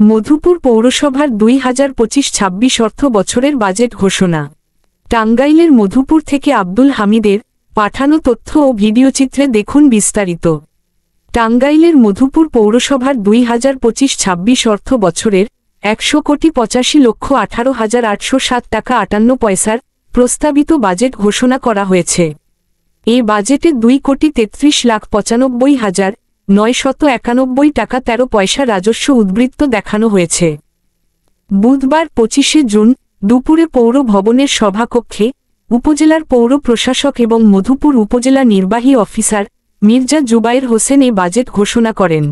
মধুপুর পৌরসভার 2025-26 অর্থ বছরের বাজেট ঘোষণা। টাঙ্গাইলের মধুপুর থেকে আব্দুল হামিদের পাঠানো তথ্য ও ভিডিওচিত্রে দেখুন বিস্তারিত। টাঙ্গাইলের মধুপুর পৌরসভার 2025-26 অর্থ বছরের 100,85,18,807 টাকা 58 পয়সার প্রস্তাবিত বাজেট ঘোষণা করা হয়েছে। এ বাজেটে 2,33,95,991 টাকা 13 পয়সা রাজস্ব উদ্বৃত্ত দেখানো হয়েছে। বুধবার 25 জুন দুপুরে পৌর ভবনের সভাকক্ষে উপজেলার পৌর প্রশাসক এবং মধুপুর উপজেলা নির্বাহী অফিসার মির্জা জুবায়ের হোসেন এ বাজেট ঘোষণা করেন।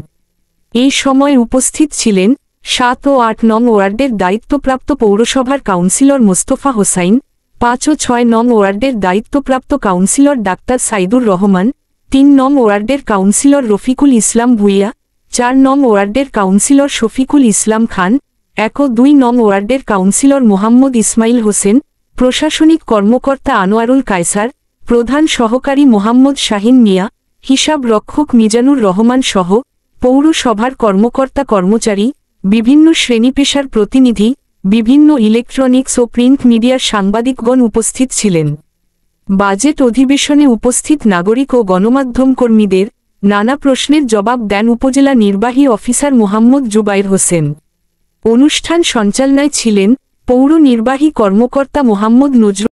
এই সময় উপস্থিত ছিলেন 7 ও 8 নং ওয়ার্ডের দায়িত্বপ্রাপ্ত পৌরসভার কাউন্সিলর মোস্তফা হোসাইন, 5 ও 6 নং ওয়ার্ডের দায়িত্বপ্রাপ্ত কাউন্সিলর ডাক্তার সাইদুর রহমান, 3 নং ওয়ার্ডের কাউন্সিলর রফিকুল ইসলাম ভুইয়া, 4 নং ওয়ার্ডের কাউন্সিলর শফিকুল ইসলাম খান, 1 ও 2 নং ওয়ার্ডের কাউন্সিলর মোহাম্মদ ইসমাইল হোসেন, প্রশাসনিক কর্মকর্তা আনোয়ারুল কায়সার, প্রধান সহকারী মোহাম্মদ শাহিন মিয়া, হিসাব রক্ষক মিজানুর রহমান সহ পৌরসভার কর্মকর্তা কর্মচারী, বিভিন্ন শ্রেণীপেশার প্রতিনিধি, বিভিন্ন ইলেকট্রনিক্স ও প্রিন্ট মিডিয়ার সাংবাদিকগণ উপস্থিত ছিলেন। বাজেট অধিবেশনে উপস্থিত নাগরিক ও গণমাধ্যম কর্মীদের নানা প্রশ্নের জবাব দেন উপজেলা নির্বাহী অফিসার মোহাম্মদ জুবায়ের হোসেন। অনুষ্ঠান সঞ্চালনায় ছিলেন পৌর নির্বাহী কর্মকর্তা মোহাম্মদ নজরুল।